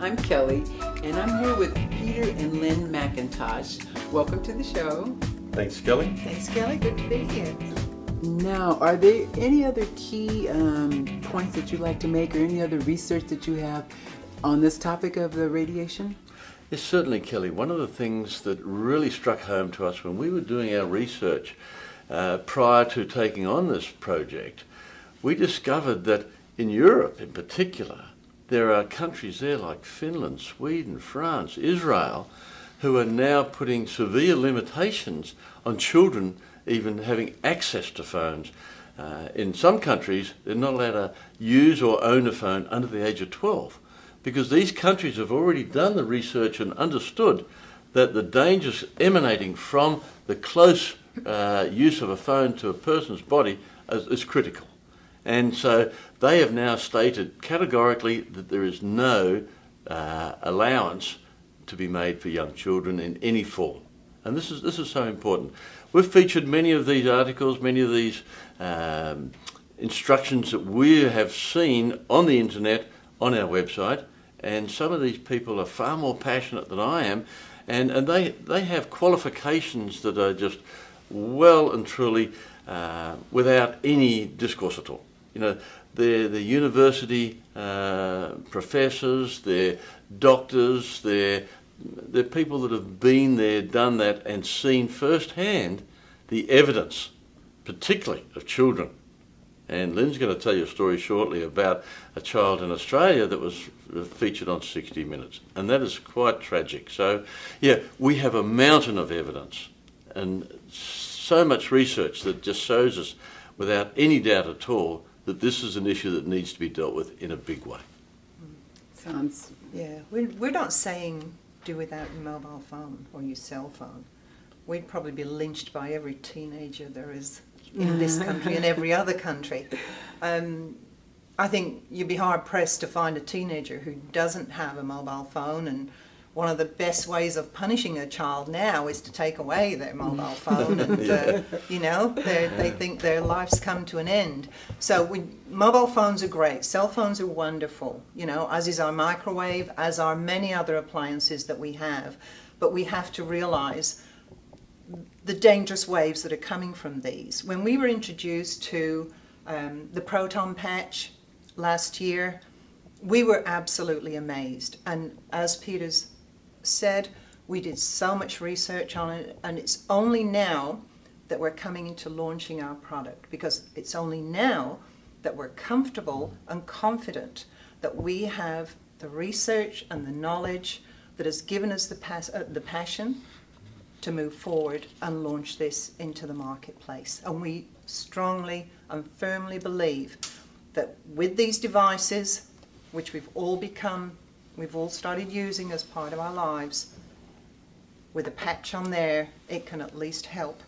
I'm Kelly, and I'm here with Peter and Lynn McIntosh. Welcome to the show. Thanks, Kelly. Thanks, Kelly. Good to be here. Now, are there any other key points that you'd like to make, or any other research that you have on this topic of the radiation? Yes, certainly, Kelly. One of the things that really struck home to us when we were doing our research prior to taking on this project, we discovered that in Europe in particular, there are countries there like Finland, Sweden, France, Israel, who are now putting severe limitations on children even having access to phones. In some countries, they're not allowed to use or own a phone under the age of 12, because these countries have already done the research and understood that the dangers emanating from the close use of a phone to a person's body is critical. And so they have now stated categorically that there is no allowance to be made for young children in any form. And this is so important. We've featured many of these articles, many of these instructions that we have seen on the internet, on our website, and some of these people are far more passionate than I am, and they have qualifications that are just well and truly without any discourse at all. You know, they're university professors, they're doctors, they're people that have been there, done that, and seen firsthand the evidence, particularly of children. And Lynn's going to tell you a story shortly about a child in Australia that was featured on 60 Minutes, and that is quite tragic. So, yeah, we have a mountain of evidence and so much research that just shows us, without any doubt at all, that this is an issue that needs to be dealt with in a big way. Sounds... Yeah, we're not saying do without your mobile phone or your cell phone. We'd probably be lynched by every teenager there is in this country and every other country. I think you'd be hard pressed to find a teenager who doesn't have a mobile phone, and one of the best ways of punishing a child now is to take away their mobile phone, and you know, they think their life's come to an end. So mobile phones are great, cell phones are wonderful, you know, as is our microwave, as are many other appliances that we have. But we have to realize the dangerous waves that are coming from these. When we were introduced to the Proton patch last year, we were absolutely amazed. And as Peter's said, we did so much research on it, and it's only now that we're coming into launching our product, because it's only now that we're comfortable and confident that we have the research and the knowledge that has given us the passion to move forward and launch this into the marketplace. And we strongly and firmly believe that with these devices, which we've all started using as part of our lives, with a patch on there, it can at least help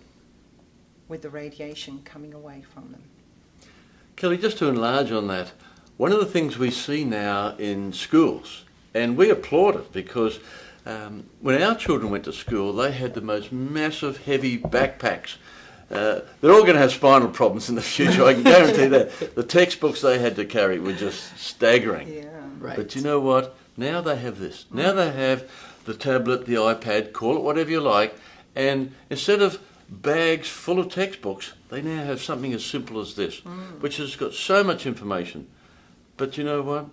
with the radiation coming away from them. Kelly, just to enlarge on that, one of the things we see now in schools, and we applaud it, because when our children went to school, they had the most massive, heavy backpacks. They're all going to have spinal problems in the future, I can guarantee that. The textbooks they had to carry were just staggering. Yeah. Right. But you know what? Now they have this. Now they have the tablet, the iPad, call it whatever you like, and instead of bags full of textbooks, they now have something as simple as this, which has got so much information. But you know what?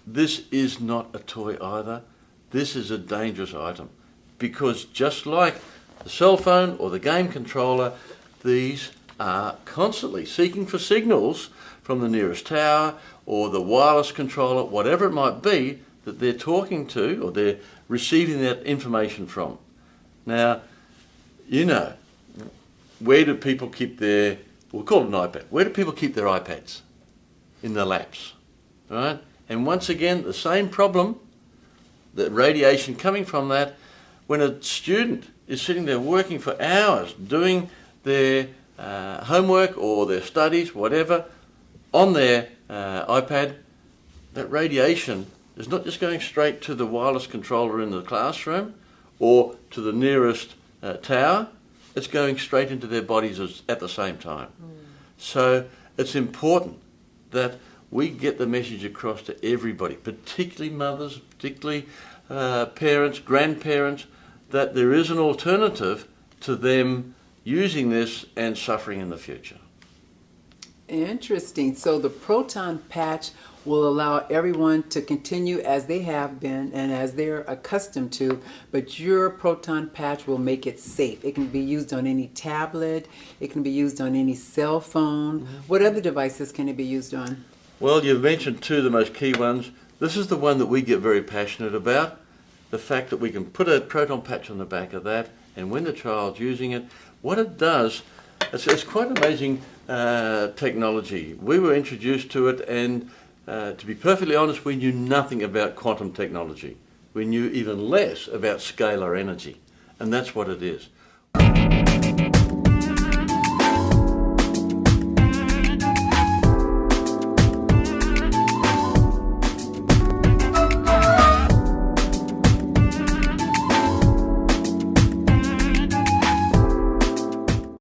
This is not a toy either. This is a dangerous item, because just like the cell phone or the game controller, these are constantly seeking for signals from the nearest tower or the wireless controller, whatever it might be, that they're talking to or they're receiving that information from. Now, you know, where do people keep their, we'll call it an iPad, where do people keep their iPads? In their laps, right? And once again, the same problem, the radiation coming from that, when a student is sitting there working for hours doing their homework or their studies, whatever, on their iPad, that radiation is not just going straight to the wireless controller in the classroom or to the nearest tower, it's going straight into their bodies at the same time. So it's important that we get the message across to everybody, particularly mothers, particularly parents, grandparents, that there is an alternative to them using this and suffering in the future. Interesting. So the proton patch will allow everyone to continue as they have been and as they're accustomed to, but your proton patch will make it safe. It can be used on any tablet, it can be used on any cell phone. Mm-hmm. What other devices can it be used on? Well, you've mentioned two of the most key ones. This is the one that we get very passionate about, the fact that we can put a proton patch on the back of that, and when the child's using it, what it does, it's quite amazing technology. We were introduced to it, and to be perfectly honest, we knew nothing about quantum technology. We knew even less about scalar energy, and that's what it is.